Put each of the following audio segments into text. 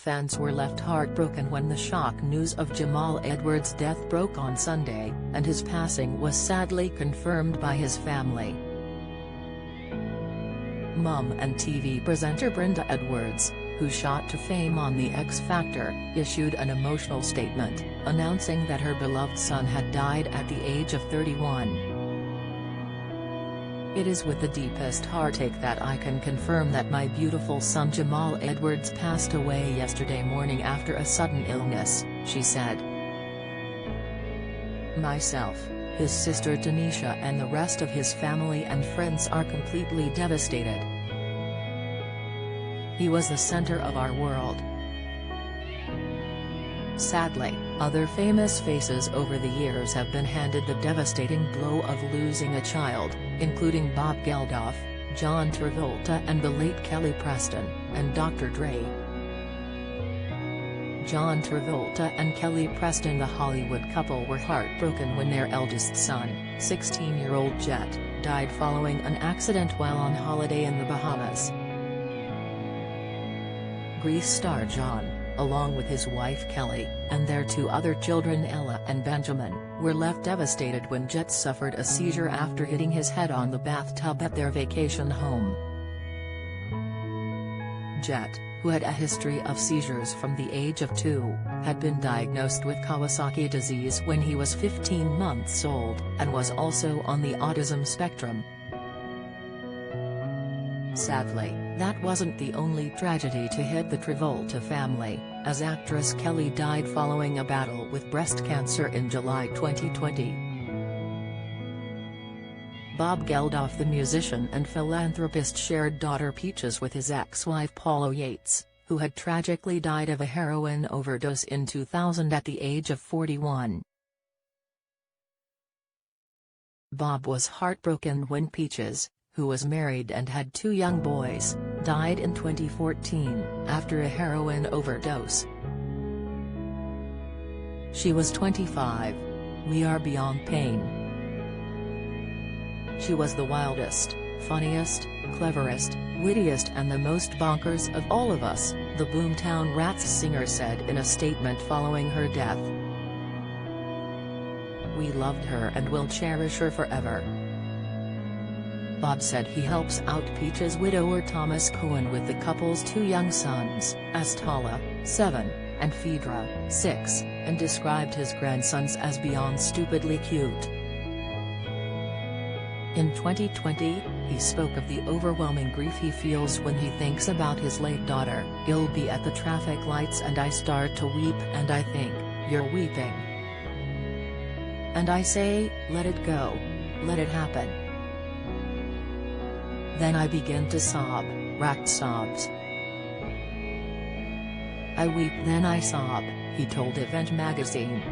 fans were left heartbroken when the shock news of Jamal Edwards' death broke on Sunday, and his passing was sadly confirmed by his family. Mom and TV presenter Brenda Edwards, who shot to fame on The X Factor, issued an emotional statement, announcing that her beloved son had died at the age of 31. "It is with the deepest heartache that I can confirm that my beautiful son Jamal Edwards passed away yesterday morning after a sudden illness," she said. "Myself, his sister Tanisha and the rest of his family and friends are completely devastated. He was the center of our world." Sadly, other famous faces over the years have been handed the devastating blow of losing a child, including Bob Geldof, John Travolta and the late Kelly Preston, and Dr. Dre. John Travolta and Kelly Preston, the Hollywood couple, were heartbroken when their eldest son, 16-year-old Jet, died following an accident while on holiday in the Bahamas. Grease star John, along with his wife Kelly, and their two other children Ella and Benjamin, were left devastated when Jet suffered a seizure after hitting his head on the bathtub at their vacation home. Jet, who had a history of seizures from the age of 2, had been diagnosed with Kawasaki disease when he was 15 months old, and was also on the autism spectrum. Sadly, that wasn't the only tragedy to hit the Travolta family, as actress Kelly died following a battle with breast cancer in July 2020. Bob Geldof, the musician and philanthropist, shared daughter Peaches with his ex-wife Paula Yates, who had tragically died of a heroin overdose in 2000 at the age of 41. Bob was heartbroken when Peaches, who was married and had 2 young boys, died in 2014, after a heroin overdose. She was 25. "We are beyond pain. She was the wildest, funniest, cleverest, wittiest and the most bonkers of all of us," the Boomtown Rats singer said in a statement following her death. "We loved her and will cherish her forever." Bob said he helps out Peaches' widower Thomas Cohen with the couple's 2 young sons, Astala, 7, and Phaedra, 6, and described his grandsons as beyond stupidly cute. In 2020, he spoke of the overwhelming grief he feels when he thinks about his late daughter. "I'll be at the traffic lights and I start to weep and I think, 'You're weeping.' And I say, 'Let it go. Let it happen.' Then I begin to sob, racked sobs. I weep then I sob," he told Event magazine.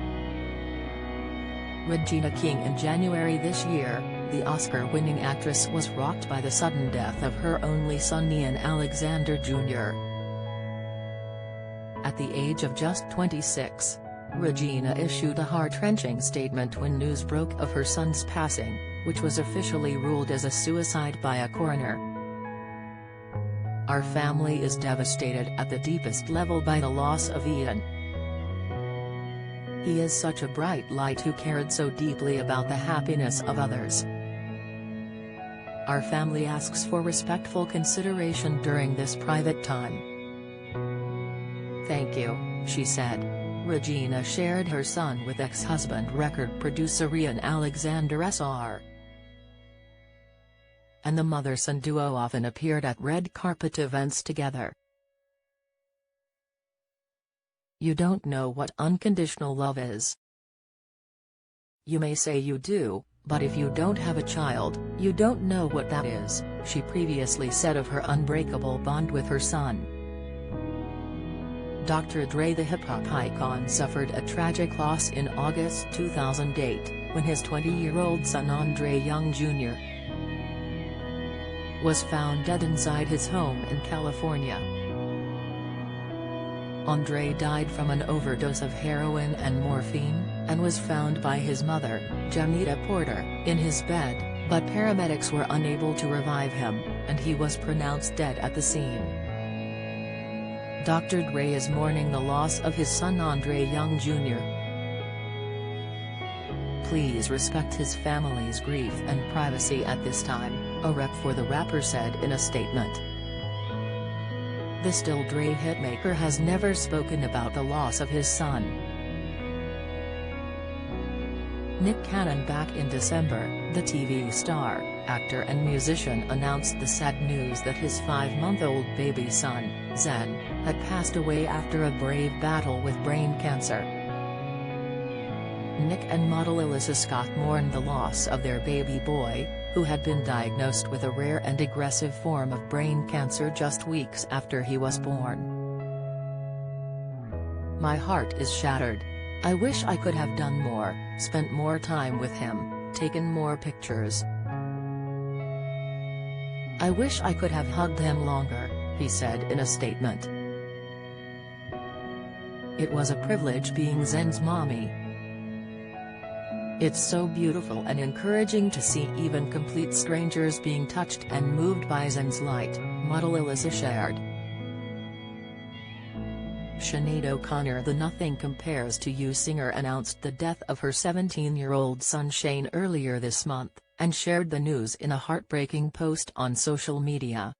Regina King. In January this year, the Oscar-winning actress was rocked by the sudden death of her only son Ian Alexander Jr. At the age of just 26, Regina issued a heart-wrenching statement when news broke of her son's passing, which was officially ruled as a suicide by a coroner. "Our family is devastated at the deepest level by the loss of Ian. He is such a bright light who cared so deeply about the happiness of others. Our family asks for respectful consideration during this private time. Thank you," she said. Regina shared her son with ex-husband record producer Ian Alexander Sr. And the mother-son duo often appeared at red carpet events together. "You don't know what unconditional love is. You may say you do, but if you don't have a child, you don't know what that is," she previously said of her unbreakable bond with her son. Dr. Dre, the hip-hop icon, suffered a tragic loss in August 2008, when his 20-year-old son Andre Young Jr. was found dead inside his home in California. Andre died from an overdose of heroin and morphine, and was found by his mother, Janita Porter, in his bed, but paramedics were unable to revive him, and he was pronounced dead at the scene. Dr. Dre is mourning the loss of his son Andre Young Jr. Please respect his family's grief and privacy at this time, a rep for the rapper said in a statement. The still Dre hitmaker has never spoken about the loss of his son. Nick Cannon. Back in December, the TV star, actor and musician announced the sad news that his 5-month-old baby son, Zen, had passed away after a brave battle with brain cancer. Nick and model Alyssa Scott mourned the loss of their baby boy, who had been diagnosed with a rare and aggressive form of brain cancer just weeks after he was born. "My heart is shattered. I wish I could have done more, spent more time with him, taken more pictures. I wish I could have hugged him longer," he said in a statement. "It was a privilege being Zen's mommy. It's so beautiful and encouraging to see even complete strangers being touched and moved by Zen's light," model Alyssa shared. Sinead O'Connor. The Nothing Compares to You singer announced the death of her 17-year-old son Shane earlier this month, and shared the news in a heartbreaking post on social media.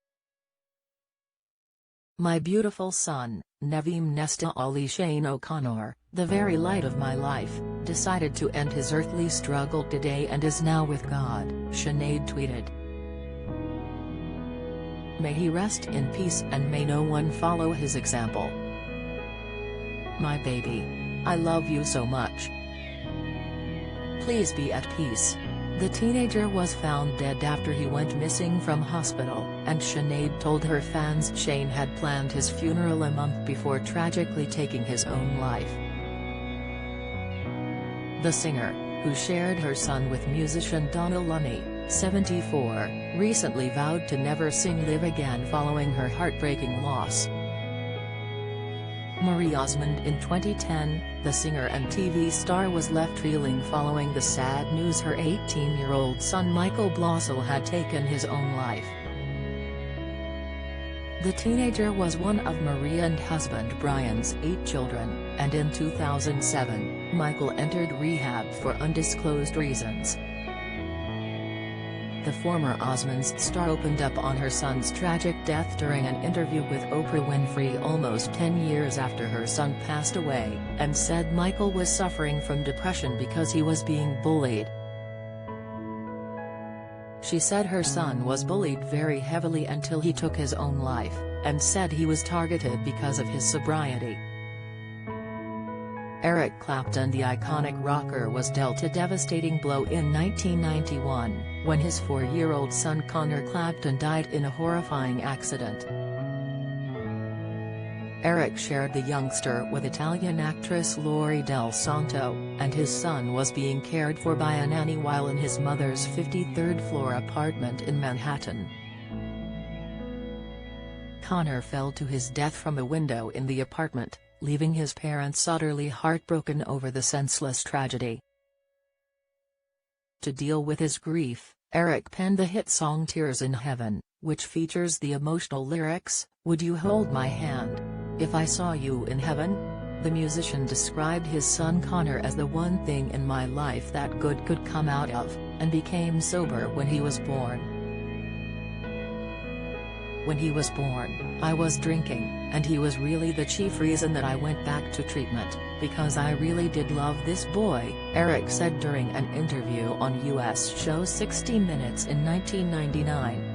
"My beautiful son, Nevim Nesta Ali Shane O'Connor, the very light of my life, decided to end his earthly struggle today and is now with God," Sinead tweeted. "May he rest in peace and may no one follow his example. My baby. I love you so much. Please be at peace." The teenager was found dead after he went missing from hospital, and Sinead told her fans Shane had planned his funeral a month before tragically taking his own life. The singer, who shared her son with musician Donna Lunny, 74, recently vowed to never sing Live Again following her heartbreaking loss. Marie Osmond. In 2010, the singer and TV star was left reeling following the sad news her 18-year-old son Michael Blossel had taken his own life. The teenager was one of Marie and husband Brian's 8 children, and in 2007, Michael entered rehab for undisclosed reasons. The former Osmonds star opened up on her son's tragic death during an interview with Oprah Winfrey almost 10 years after her son passed away, and said Michael was suffering from depression because he was being bullied. She said her son was bullied very heavily until he took his own life, and said he was targeted because of his sobriety. Eric Clapton. The iconic rocker was dealt a devastating blow in 1991, when his 4-year-old son Connor Clapton died in a horrifying accident. Eric shared the youngster with Italian actress Lori Del Santo, and his son was being cared for by a nanny while in his mother's 53rd floor apartment in Manhattan. Connor fell to his death from a window in the apartment, leaving his parents utterly heartbroken over the senseless tragedy. To deal with his grief, Eric penned the hit song Tears in Heaven, which features the emotional lyrics, "Would you hold my hand if I saw you in heaven?" The musician described his son Connor as the one thing in my life that good could come out of, and became sober when he was born. When he was born, I was drinking, and he was really the chief reason that I went back to treatment, because I really did love this boy, Eric said during an interview on US show 60 Minutes in 1999.